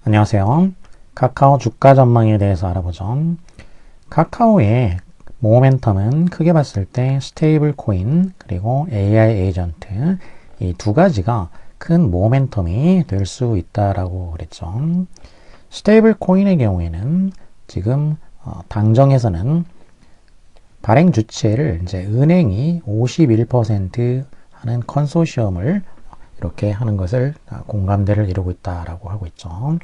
안녕하세요. 카카오 주가 전망에 대해서 알아보죠. 카카오의 모멘텀은 크게 봤을 때 스테이블 코인 그리고 AI 에이전트 이 두 가지가 큰 모멘텀이 될 수 있다라고 그랬죠. 스테이블 코인의 경우에는 지금 당정에서는 발행 주체를 이제 은행이 51% 하는 컨소시엄을 이렇게 하는 것을 공감대를 이루고 있다라고 하고 있죠.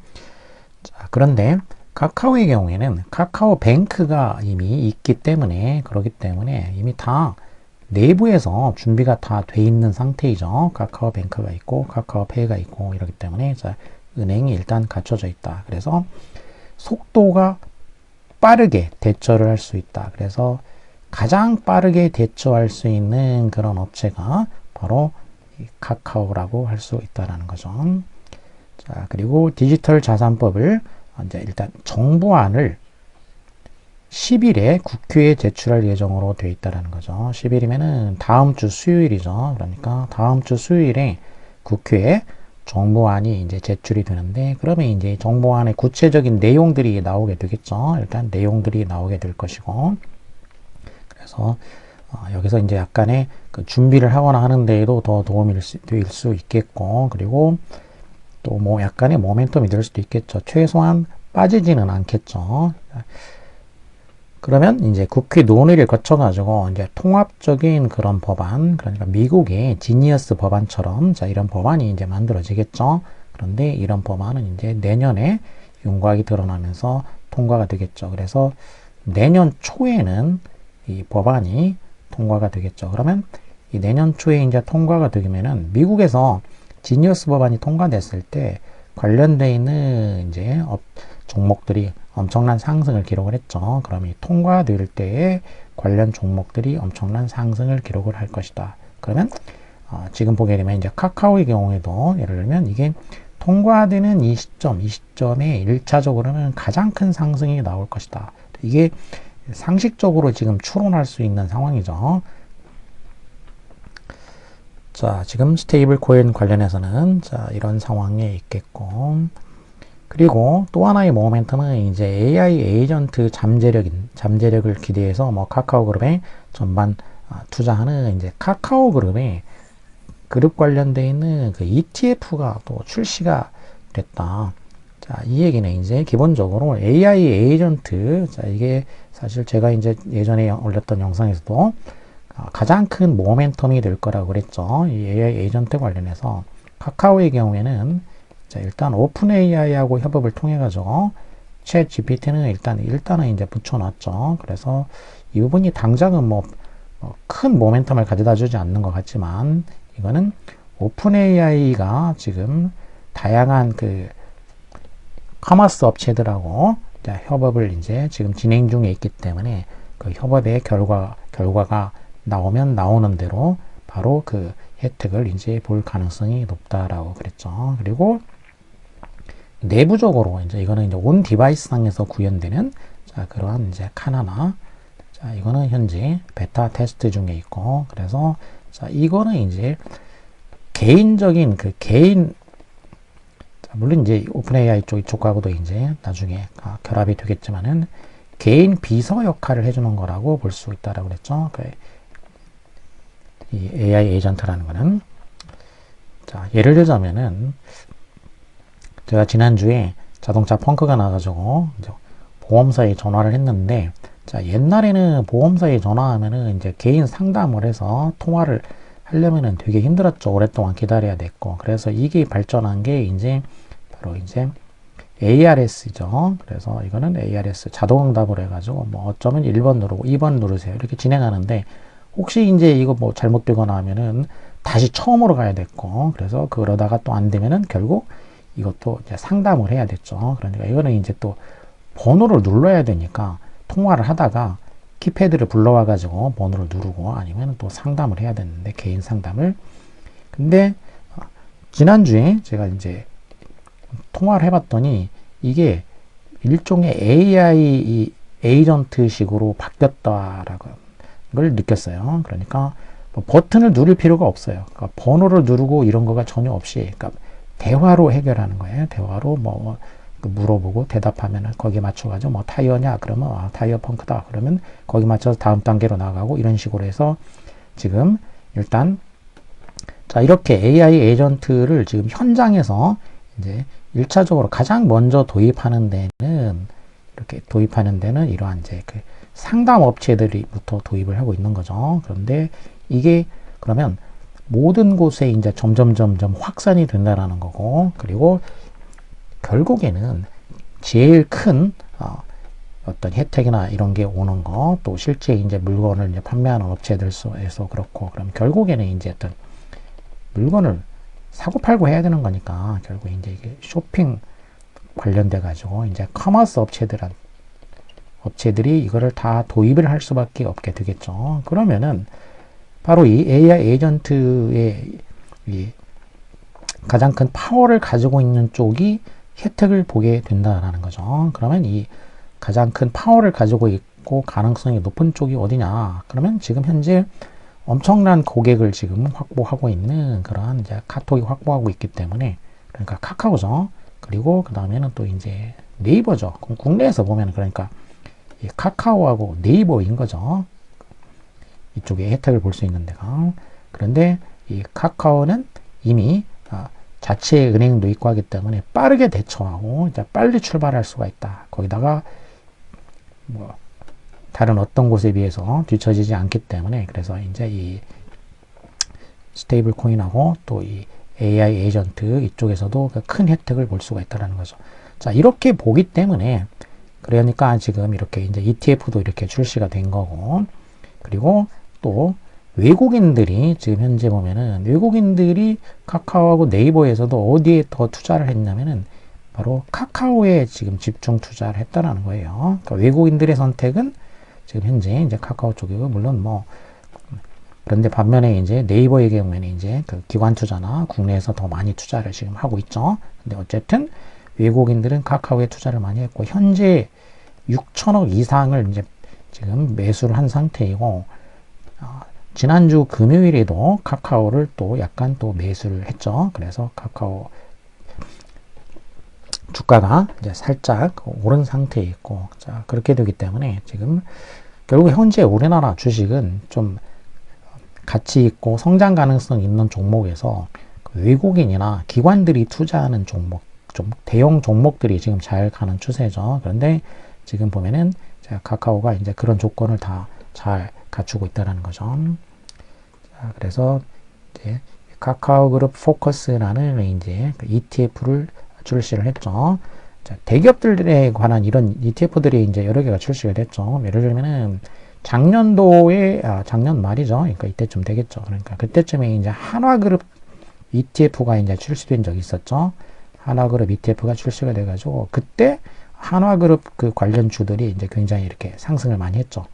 자, 그런데 카카오의 경우에는 카카오뱅크가 이미 있기 때문에 그렇기 때문에 이미 다 내부에서 준비가 다 돼 있는 상태이죠. 카카오뱅크가 있고 카카오페이가 있고 이렇기 때문에 자, 은행이 일단 갖춰져 있다. 그래서 속도가 빠르게 대처를 할 수 있다. 그래서 가장 빠르게 대처할 수 있는 그런 업체가 바로 카카오라고 할 수 있다라는 거죠. 자, 그리고 디지털 자산법을 이제 일단 정부안을 10일에 국회에 제출할 예정으로 되어 있다라는 거죠. 10일이면은 다음 주 수요일이죠. 그러니까 다음 주 수요일에 국회에 정부안이 이제 제출이 되는데 그러면 이제 정부안의 구체적인 내용들이 나오게 되겠죠. 일단 내용들이 나오게 될 것이고 그래서 여기서 이제 약간의 그 준비를 하거나 하는 데에도 더 도움이 될 수 있겠고 그리고 또 뭐 약간의 모멘텀이 될 수도 있겠죠. 최소한 빠지지는 않겠죠. 그러면 이제 국회 논의를 거쳐가지고 이제 통합적인 그런 법안, 그러니까 미국의 지니어스 법안처럼 자 이런 법안이 이제 만들어지겠죠. 그런데 이런 법안은 이제 내년에 윤곽이 드러나면서 통과가 되겠죠. 그래서 내년 초에는 이 법안이 통과가 되겠죠. 그러면 이 내년 초에 이제 통과가 되면은 미국에서 지니어스 법안이 통과됐을 때 관련되어 있는 이제 종목들이 엄청난 상승을 기록을 했죠. 그럼 이 통과될 때에 관련 종목들이 엄청난 상승을 기록을 할 것이다. 그러면 지금 보게 되면 이제 카카오의 경우에도 예를 들면 이게 통과되는 이 시점에 1차적으로는 가장 큰 상승이 나올 것이다. 이게 상식적으로 지금 추론할 수 있는 상황이죠. 자, 지금 스테이블 코인 관련해서는 자, 이런 상황에 있겠고 그리고 또 하나의 모멘텀은 이제 AI 에이전트 잠재력을 기대해서 뭐 카카오 그룹에 전반 투자하는 이제 카카오 그룹에 그룹 관련되어 있는 그 ETF가 또 출시가 됐다. 자, 이 얘기는 이제 기본적으로 AI 에이전트, 자, 이게 사실 제가 이제 예전에 올렸던 영상에서도 가장 큰 모멘텀이 될 거라고 그랬죠. 이 AI 에이전트 관련해서 카카오의 경우에는 자, 일단 오픈 AI하고 협업을 통해 가지고 챗 GPT는 일단은 이제 붙여놨죠. 그래서 이 부분이 당장은 뭐 큰 모멘텀을 가져다 주지 않는 것 같지만 이거는 오픈 AI가 지금 다양한 그 커머스 업체들하고 협업을 이제 지금 진행 중에 있기 때문에 그 협업의 결과가 나오면 나오는 대로 바로 그 혜택을 이제 볼 가능성이 높다라고 그랬죠. 그리고 내부적으로 이제 이거는 이제 온 디바이스 상에서 구현되는 자, 그러한 이제 카나나 자, 이거는 현재 베타 테스트 중에 있고 그래서 자, 이거는 이제 개인적인 그 개인 물론 이제 오픈 AI 쪽하고도 이제 나중에 결합이 되겠지만은 개인 비서 역할을 해주는 거라고 볼 수 있다라고 그랬죠. 이 AI 에이전트라는 거는 자, 예를 들자면은 제가 지난주에 자동차 펑크가 나가지고 이제 보험사에 전화를 했는데 자, 옛날에는 보험사에 전화하면은 이제 개인 상담을 해서 통화를 하려면은 되게 힘들었죠. 오랫동안 기다려야 됐고. 그래서 이게 발전한 게 이제 바로 이제 ARS죠. 그래서 이거는 ARS 자동응답을 해가지고 뭐 어쩌면 1번 누르고 2번 누르세요. 이렇게 진행하는데 혹시 이제 이거 뭐 잘못되거나 하면은 다시 처음으로 가야 됐고 그래서 그러다가 또 안 되면은 결국 이것도 이제 상담을 해야 됐죠. 그러니까 이거는 이제 또 번호를 눌러야 되니까 통화를 하다가 키패드를 불러와 가지고 번호를 누르고 아니면 또 상담을 해야 되는데 개인 상담을 근데 지난주에 제가 이제 통화를 해봤더니 이게 일종의 AI 에이전트식으로 바뀌었다라고 걸 느꼈어요. 그러니까 뭐 버튼을 누를 필요가 없어요. 그러니까 번호를 누르고 이런 거가 전혀 없이 그러니까 대화로 해결하는 거예요. 대화로 뭐 물어보고 대답하면은 거기에 맞춰가지고 뭐 타이어냐 그러면 타이어 펑크다 그러면 거기 맞춰서 다음 단계로 나가고 이런 식으로 해서 지금 일단 자 이렇게 AI 에이전트를 지금 현장에서 이제 1차적으로 가장 먼저 도입하는 데는 이렇게 도입하는 데는 이러한 이제 그 상담 업체들이부터 도입을 하고 있는 거죠. 그런데 이게 그러면 모든 곳에 이제 점점 확산이 된다라는 거고, 그리고 결국에는 제일 큰 어떤 혜택이나 이런 게 오는 거, 또 실제 이제 물건을 이제 판매하는 업체들에서 그렇고, 그럼 결국에는 이제 어떤 물건을 사고 팔고 해야 되는 거니까 결국 이제 이게 쇼핑 관련돼 가지고 이제 커머스 업체들이 이거를 다 도입을 할 수밖에 없게 되겠죠. 그러면은 바로 이 AI 에이전트의 이 가장 큰 파워를 가지고 있는 쪽이 혜택을 보게 된다라는 거죠. 그러면 이 가장 큰 파워를 가지고 있고 가능성이 높은 쪽이 어디냐? 그러면 지금 현재 엄청난 고객을 지금 확보하고 있는 그러한 이제 카톡이 확보하고 있기 때문에, 그러니까 카카오죠. 그리고 그 다음에는 또 이제 네이버죠. 그럼 국내에서 보면 그러니까 이 카카오하고 네이버인 거죠. 이쪽에 혜택을 볼 수 있는 데가. 그런데 이 카카오는 이미 자체 은행도 있고 하기 때문에 빠르게 대처하고 이제 빨리 출발할 수가 있다. 거기다가 뭐 다른 어떤 곳에 비해서 뒤처지지 않기 때문에, 그래서 이제 이 스테이블 코인하고 또 이 AI 에이전트 이쪽에서도 큰 혜택을 볼 수가 있다는 거죠. 자, 이렇게 보기 때문에 그러니까 지금 이렇게 이제 ETF도 이렇게 출시가 된 거고, 그리고 또 외국인들이 지금 현재 보면은 외국인들이 카카오하고 네이버에서도 어디에 더 투자를 했냐면은 바로 카카오에 지금 집중 투자를 했다라는 거예요. 그러니까 외국인들의 선택은 지금 현재 이제 카카오 쪽이고, 물론 뭐 그런데 반면에 이제 네이버의 경우에는 이제 그 기관 투자나 국내에서 더 많이 투자를 지금 하고 있죠. 근데 어쨌든 외국인들은 카카오에 투자를 많이 했고, 현재 6천억 이상을 이제 지금 매수를 한 상태이고, 지난주 금요일에도 카카오를 또 약간 또 매수를 했죠. 그래서 카카오 주가가 이제 살짝 오른 상태에 있고, 자, 그렇게 되기 때문에 지금 결국 현재 우리나라 주식은 좀 가치 있고 성장 가능성 있는 종목에서 외국인이나 기관들이 투자하는 종목, 좀 대형 종목들이 지금 잘 가는 추세죠. 그런데 지금 보면은 카카오가 이제 그런 조건을 다 잘 갖추고 있다는 거죠. 자, 그래서 이제 카카오 그룹 포커스라는 이제 ETF를 출시를 했죠. 자, 대기업들에 관한 이런 ETF들이 이제 여러 개가 출시가 됐죠. 예를 들면은 작년도에 작년 말이죠. 그러니까 이때쯤 되겠죠. 그러니까 그때쯤에 이제 한화그룹 ETF가 이제 출시된 적이 있었죠. 한화그룹 ETF가 출시가 돼가지고 그때 한화그룹 그 관련 주들이 이제 굉장히 이렇게 상승을 많이 했죠.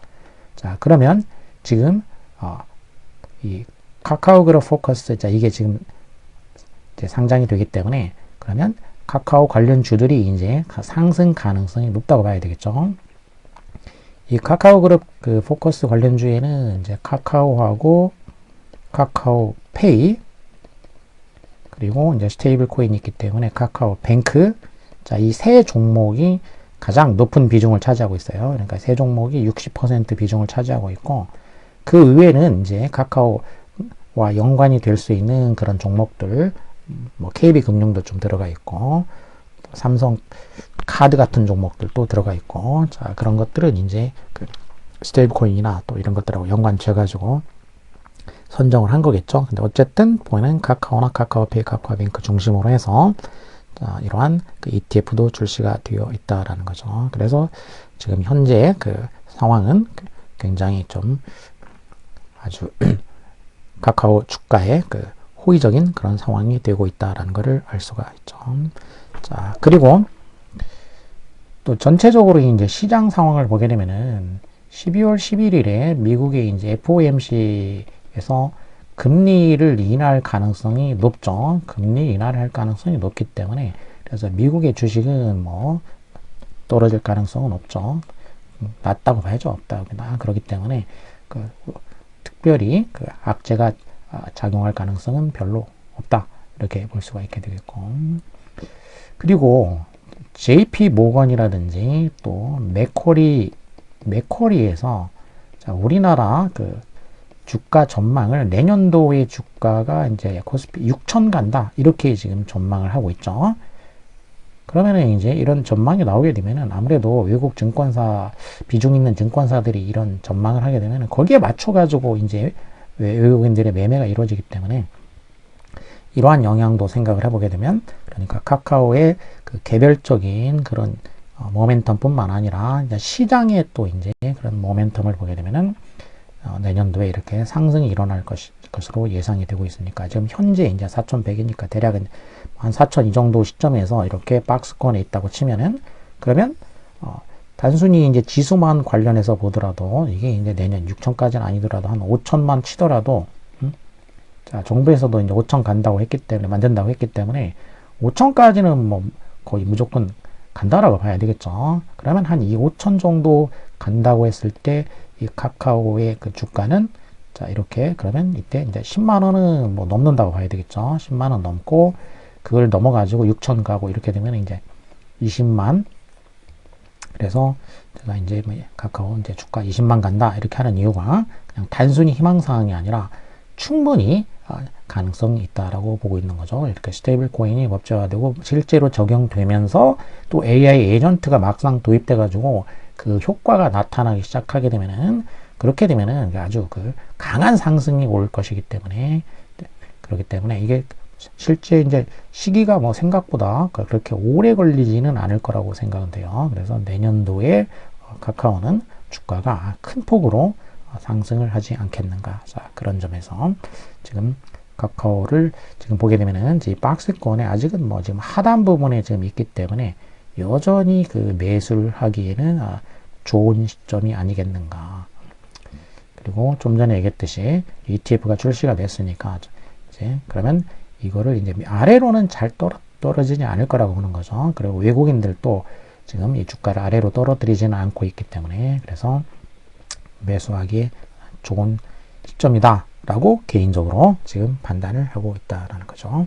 자, 그러면 지금 이 카카오그룹 포커스, 자, 이게 지금 이제 상장이 되기 때문에 그러면 카카오 관련 주들이 이제 상승 가능성이 높다고 봐야 되겠죠. 이 카카오그룹 그 포커스 관련주에는 이제 카카오하고 카카오페이, 그리고 이제 스테이블 코인이 있기 때문에 카카오뱅크, 자, 이 세 종목이 가장 높은 비중을 차지하고 있어요. 그러니까 세 종목이 60% 비중을 차지하고 있고, 그 외에는 이제 카카오와 연관이 될 수 있는 그런 종목들, 뭐 KB금융도 좀 들어가 있고, 삼성 카드 같은 종목들도 들어가 있고, 자, 그런 것들은 이제 그 스테이블 코인이나 또 이런 것들하고 연관지어 가지고 선정을 한 거겠죠. 근데 어쨌든 보면은 카카오나 카카오페이, 카카오뱅크 중심으로 해서 이러한 그 ETF도 출시가 되어 있다라는 거죠. 그래서 지금 현재 그 상황은 굉장히 좀 아주 카카오 주가에 그 호의적인 그런 상황이 되고 있다라는 것을 알 수가 있죠. 자, 그리고 또 전체적으로 이제 시장 상황을 보게 되면은 12월 11일에 미국의 이제 FOMC에서 금리를 인하할 가능성이 높죠. 금리 인하를 할 가능성이 높기 때문에, 그래서 미국의 주식은 뭐 떨어질 가능성은 없죠. 낮다고 봐야죠. 없다. 그렇기 때문에 특별히 그 악재가 작용할 가능성은 별로 없다. 이렇게 볼 수가 있게 되겠고. 그리고 JP 모건이라든지 또 맥쿼리에서 자, 우리나라 그 주가 전망을 내년도의 주가가 이제 코스피 6천 간다. 이렇게 지금 전망을 하고 있죠. 그러면은 이제 이런 전망이 나오게 되면은 아무래도 외국 증권사, 비중 있는 증권사들이 이런 전망을 하게 되면은 거기에 맞춰가지고 이제 외국인들의 매매가 이루어지기 때문에 이러한 영향도 생각을 해보게 되면 그러니까 카카오의 그 개별적인 그런 모멘텀뿐만 아니라 이제 시장의 또 이제 그런 모멘텀을 보게 되면은 내년도에 이렇게 상승이 일어날 것으로 예상이 되고 있으니까 지금 현재 이제 4,100이니까 대략은 한 4,000 이 정도 시점에서 이렇게 박스권에 있다고 치면은 그러면 단순히 이제 지수만 관련해서 보더라도 이게 이제 내년 6천까지는 아니더라도 한 5천만 치더라도 자, 정부에서도 이제 5천 간다고 했기 때문에 만든다고 했기 때문에 5천까지는 뭐 거의 무조건 간다라고 봐야 되겠죠. 그러면 한 이 5천 정도 간다고 했을 때 이 카카오의 그 주가는 자, 이렇게 그러면 이때 이제 10만 원은 뭐 넘는다고 봐야 되겠죠. 10만 원 넘고 그걸 넘어가지고 6천 가고 이렇게 되면 이제 20만. 그래서 제가 이제 뭐 카카오 이제 주가 20만 간다 이렇게 하는 이유가 그냥 단순히 희망사항이 아니라 충분히 가능성이 있다라고 보고 있는 거죠. 이렇게 스테이블 코인이 법제화되고 실제로 적용되면서 또 AI 에이전트가 막상 도입돼 가지고 그 효과가 나타나기 시작하게 되면은 그렇게 되면은 아주 그 강한 상승이 올 것이기 때문에 그렇기 때문에 이게 실제 이제 시기가 뭐 생각보다 그렇게 오래 걸리지는 않을 거라고 생각은 돼요. 그래서 내년도에 카카오는 주가가 큰 폭으로 상승을 하지 않겠는가. 자, 그런 점에서 지금 카카오를 지금 보게 되면은 이 박스권에 아직은 뭐 지금 하단 부분에 지금 있기 때문에 여전히 그 매수를 하기에는 좋은 시점이 아니겠는가. 그리고 좀 전에 얘기했듯이 ETF가 출시가 됐으니까 이제 그러면 이거를 이제 아래로는 잘 떨어지지 않을 거라고 보는 거죠. 그리고 외국인들도 지금 이 주가를 아래로 떨어뜨리지는 않고 있기 때문에 그래서 매수하기에 좋은 시점이다 라고 개인적으로 지금 판단을 하고 있다라는 거죠.